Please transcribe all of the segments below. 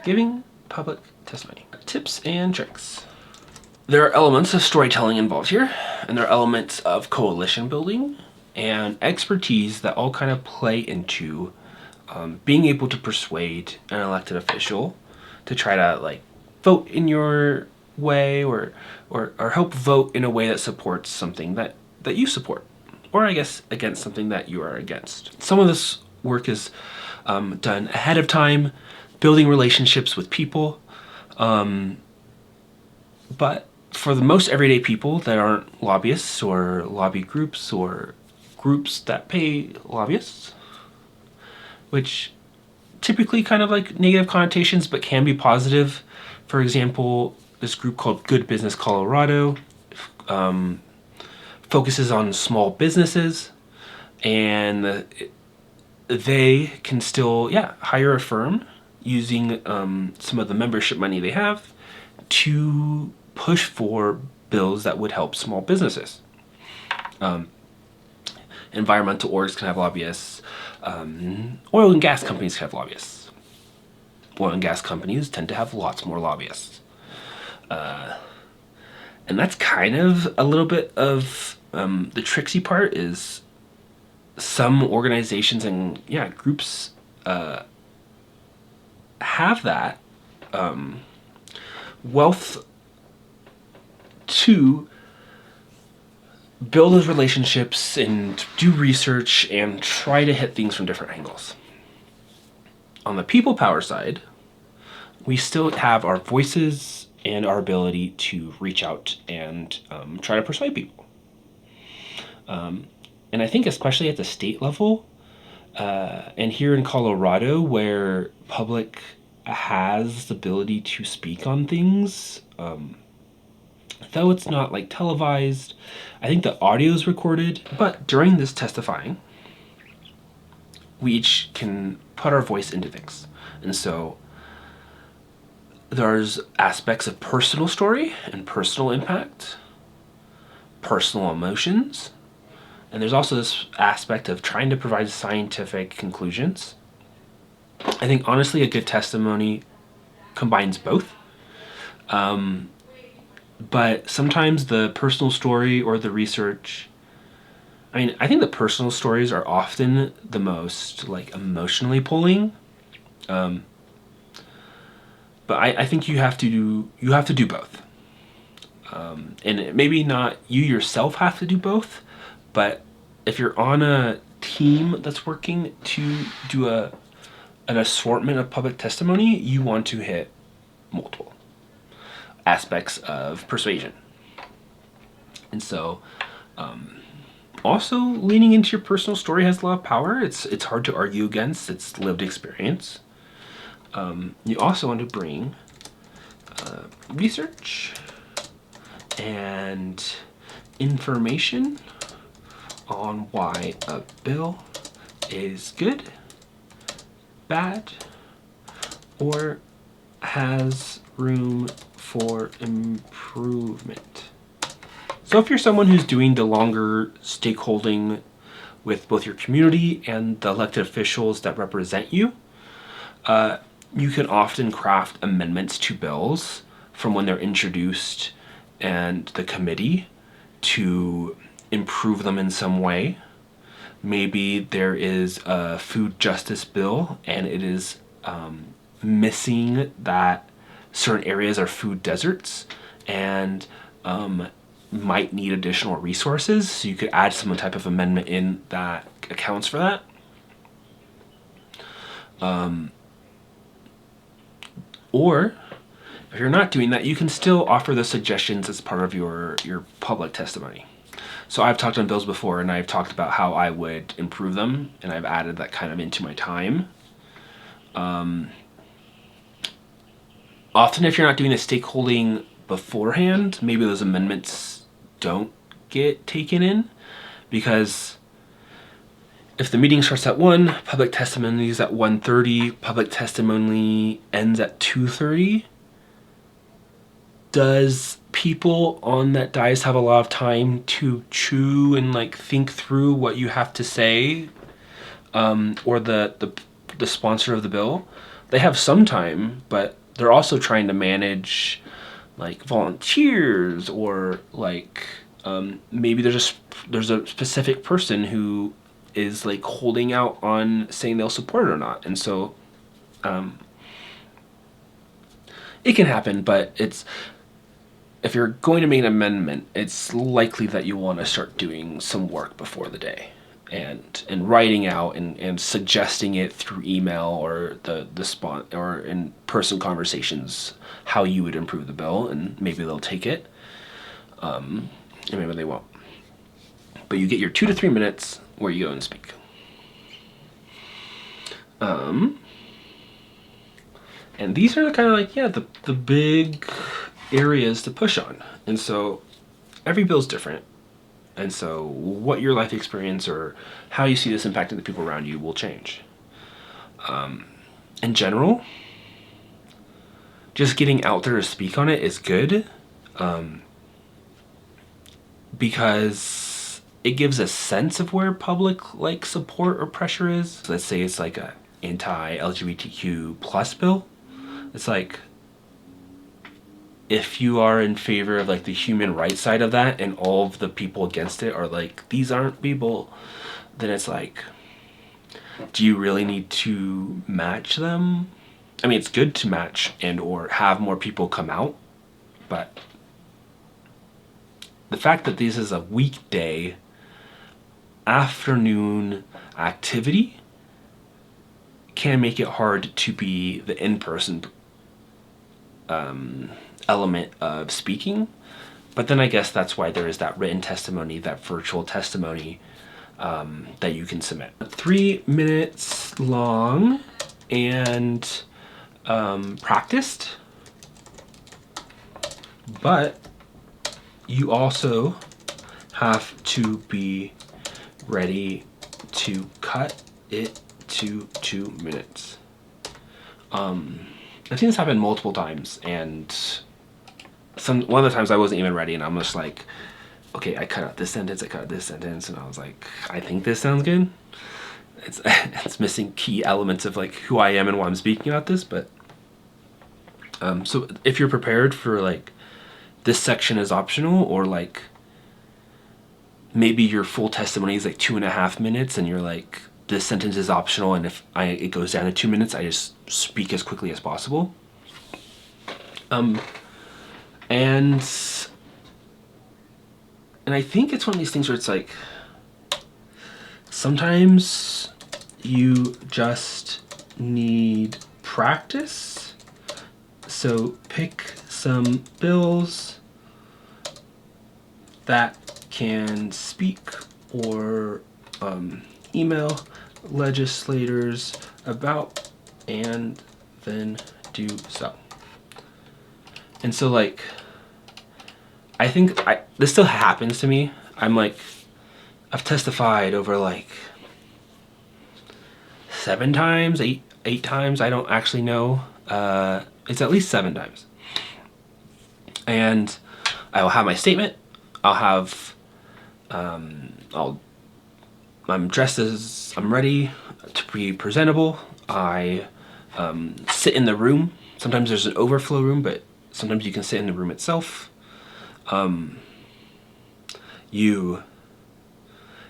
Giving public testimony. Tips and tricks. There are elements of storytelling involved here, and there are elements of coalition building and expertise that all kind of play into being able to persuade an elected official to try to like vote in your way or help vote in a way that supports something that you support, or I guess against something that you are against. Some of this work is done ahead of time, building relationships with people, but for the most everyday people that aren't lobbyists or lobby groups or groups that pay lobbyists, which typically kind of like negative connotations but can be positive. For example, this group called Good Business Colorado focuses on small businesses, and they can still hire a firm using some of the membership money they have to push for bills that would help small businesses. Environmental orgs can have lobbyists. Oil and gas companies can have lobbyists. Oil and gas companies tend to have lots more lobbyists. And that's kind of a little bit of the tricksy part is some organizations and groups have that wealth to build those relationships and do research and try to hit things from different angles. On the people power side, we still have our voices and our ability to reach out and try to persuade people. And I think especially at the state level, and here in Colorado, where public has the ability to speak on things, though it's not like televised, I think the audio is recorded. But during this testifying, we each can put our voice into things. And so there's aspects of personal story and personal impact, personal emotions, and there's also this aspect of trying to provide scientific conclusions. I think honestly a good testimony combines both. But sometimes the personal story or the research, I think the personal stories are often the most like emotionally pulling. But I think you have to do both. And maybe not you yourself have to do both, but if you're on a team that's working to do an assortment of public testimony, you want to hit multiple aspects of persuasion. And so also leaning into your personal story has a lot of power. It's hard to argue against. It's lived experience. You also want to bring research and information on why a bill is good, bad, or has room for improvement. So if you're someone who's doing the longer stakeholding with both your community and the elected officials that represent you, you can often craft amendments to bills from when they're introduced and the committee to improve them in some way. Maybe there is a food justice bill and it is missing that certain areas are food deserts and might need additional resources. So you could add some type of amendment in that accounts for that. Or if you're not doing that, you can still offer those suggestions as part of your public testimony. So I've talked on bills before and I've talked about how I would improve them, and I've added that kind of into my time. Often if you're not doing the stakeholding beforehand, maybe those amendments don't get taken in, because if the meeting starts at 1, public testimony is at 1:30, public testimony ends at 2:30, does people on that dais have a lot of time to chew and like think through what you have to say, or the sponsor of the bill? they have some time, but they're also trying to manage like volunteers, or like maybe there's a specific person who is like holding out on saying they'll support it or not, and so it can happen. But if you're going to make an amendment, it's likely that you want to start doing some work before the day, and writing out and suggesting it through email or the spot or in person conversations how you would improve the bill, and maybe they'll take it, and maybe they won't. But you get your 2 to 3 minutes where you go and speak. And these are kind of like, yeah, the big areas to push on. And so every bill's different. And so what your life experience or how you see this impacting the people around you will change. In general, just getting out there to speak on it is good, because it gives a sense of where public like support or pressure is. So let's say it's like a anti-LGBTQ plus bill. It's like, if you are in favor of like the human rights side of that and all of the people against it are like, these aren't people, then it's like, do you really need to match them? I mean, it's good to match and or have more people come out, but the fact that this is a weekday afternoon activity can make it hard to be the in-person element of speaking. But then I guess that's why there is that written testimony, that virtual testimony, that you can submit. 3 minutes long and practiced, but you also have to be ready to cut it to 2 minutes. I've seen this happen multiple times, and one of the times I wasn't even ready, and I'm just like, okay, I cut out this sentence, I cut out this sentence, and I was like, I think this sounds good. It's missing key elements of like who I am and why I'm speaking about this, but so if you're prepared for like this section is optional, or like maybe your full testimony is like 2.5 minutes and you're like, this sentence is optional, and if it goes down to 2 minutes, I just speak as quickly as possible. And I think it's one of these things where it's like, sometimes you just need practice. So pick some bills that can speak or email legislators about, and then do so. And so like, I think this still happens to me. I'm like, I've testified over like 7 times, 8 times, I don't actually know. It's at least 7 times. And I will have my statement. I'm dressed as, I'm ready to be presentable. I sit in the room. Sometimes there's an overflow room, but sometimes you can sit in the room itself. You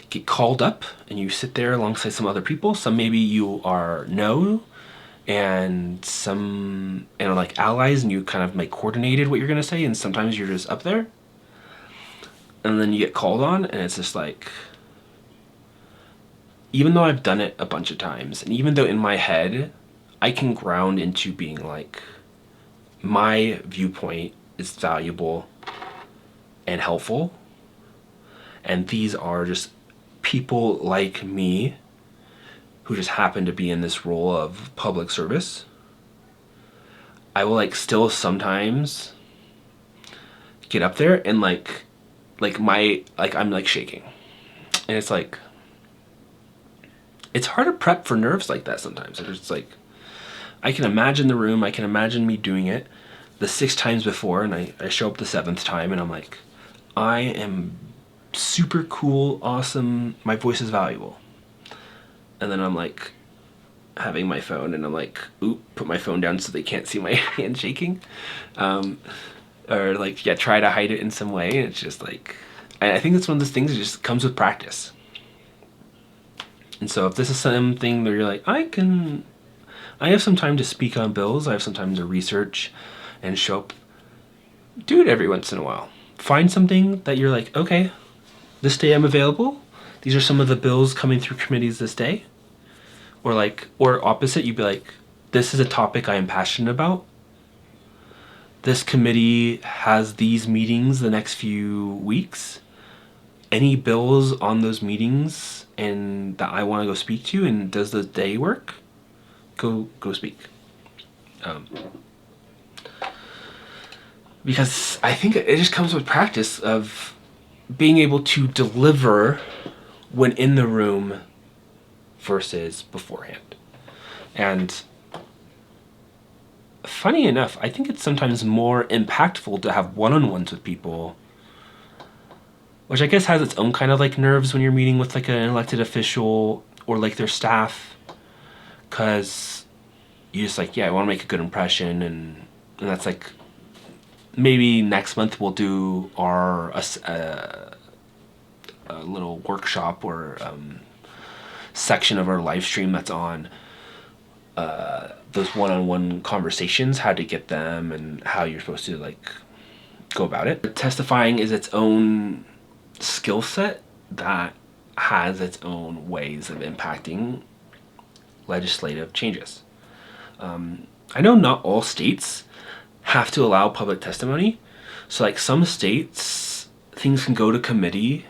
get called up and you sit there alongside some other people. Some maybe you know, and some like allies, and you kind of like coordinated what you're gonna say, and sometimes you're just up there. And then you get called on, and it's just like, even though I've done it a bunch of times, and even though in my head I can ground into being like, my viewpoint is valuable and helpful, and these are just people like me who just happen to be in this role of public service, I will like still sometimes get up there and I'm like shaking, and it's like, it's hard to prep for nerves like that sometimes. It's like, I can imagine the room, I can imagine me doing it the 6 times before, and I show up the 7th time, and I'm like, I am super cool, awesome, my voice is valuable. And then I'm like, having my phone, and I'm like, oop, put my phone down so they can't see my hand shaking. Or like, yeah, try to hide it in some way. And it's just like, I think it's one of those things that just comes with practice. And so if this is something where you're like, I have some time to speak on bills, I have some time to research and show up, do it every once in a while. Find something that you're like, okay, this day I'm available. These are some of the bills coming through committees this day. Or opposite, you'd be like, this is a topic I am passionate about. This committee has these meetings the next few weeks. Any bills on those meetings and that I want to go speak to, and does the day work? Go speak. Because I think it just comes with practice of being able to deliver when in the room versus beforehand. And funny enough, I think it's sometimes more impactful to have one-on-ones with people, which I guess has its own kind of like nerves when you're meeting with like an elected official or like their staff, because you just like, yeah, I want to make a good impression, and that's like, maybe next month we'll do our a little workshop or section of our live stream that's on those one-on-one conversations, how to get them and how you're supposed to like go about it. Testifying is its own skill set that has its own ways of impacting legislative changes. I know not all states have to allow public testimony. So like some states, things can go to committee.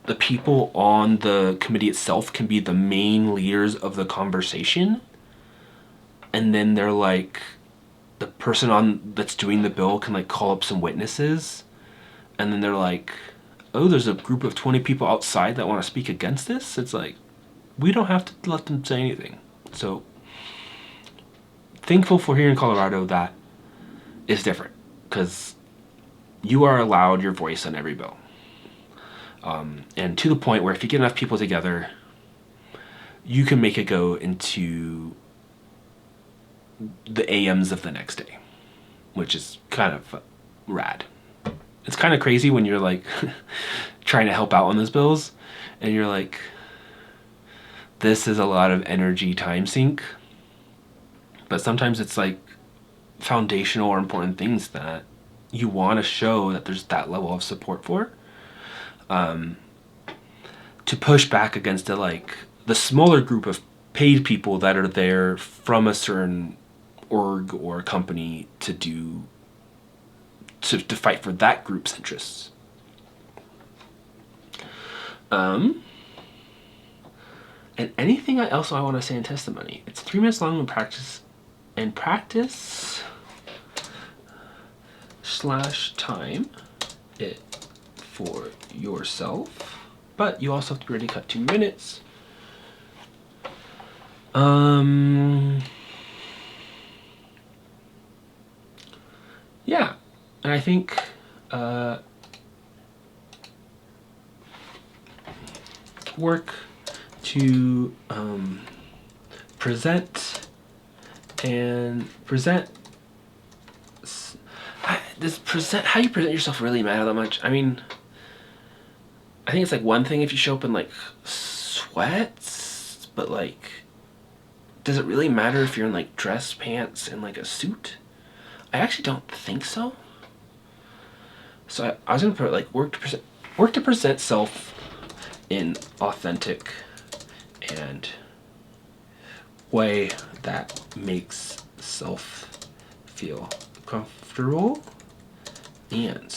The people on the committee itself can be the main leaders of the conversation. And then they're like, the person that's doing the bill can like call up some witnesses. And then they're like, oh, there's a group of 20 people outside that want to speak against this. It's like, we don't have to let them say anything. So thankful for here in Colorado that is different, because you are allowed your voice on every bill. And to the point where if you get enough people together, you can make it go into the AMs of the next day, which is kind of rad. It's kind of crazy when you're like trying to help out on those bills and you're like, this is a lot of energy time sink. But sometimes it's like foundational or important things that you want to show that there's that level of support for. To push back against the smaller group of paid people that are there from a certain org or company to fight for that group's interests. And anything else I want to say in testimony. It's 3 minutes long in practice. And practice / time it for yourself. But you also have to really cut 2 minutes. Yeah. And I think work to present how you present yourself really matter that much? I mean, I think it's like one thing if you show up in like sweats, but like, does it really matter if you're in like dress pants and like a suit? I actually don't think so. So I was gonna put like work to present self in authentic and way that makes self feel comfortable and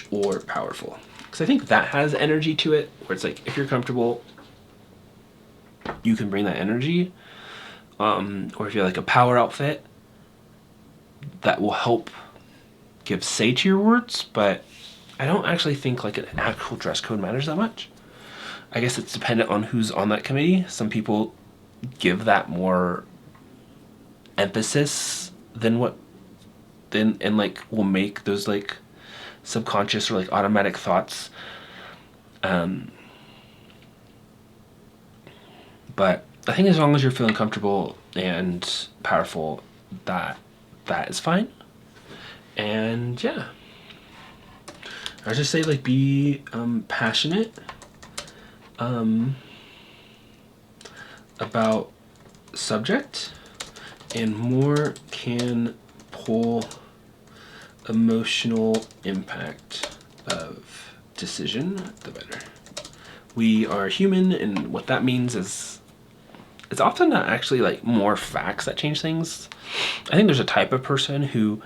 / or powerful. Because I think that has energy to it, where it's like if you're comfortable, you can bring that energy. Or if you're like a power outfit, that will help give say to your words, but I don't actually think like an actual dress code matters that much. I guess it's dependent on who's on that committee. Some people give that more emphasis and like will make those like subconscious or like automatic thoughts But I think as long as you're feeling comfortable and powerful, that is fine. And yeah, I just say like be passionate about subject, and more can pull emotional impact of decision, the better. We are human, and what that means is it's often not actually like more facts that change things. I think there's a type of person who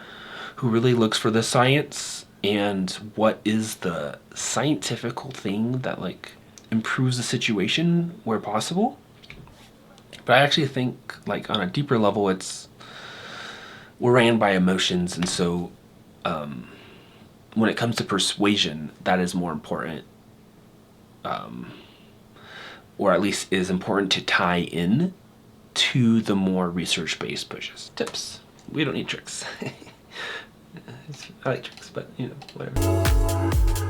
really looks for the science and what is the scientific thing that like improves the situation where possible. But I actually think like on a deeper level, we're ran by emotions, and so when it comes to persuasion, that is more important, or at least is important to tie in to the more research-based pushes. Tips. We don't need tricks. I like tricks, but you know, whatever.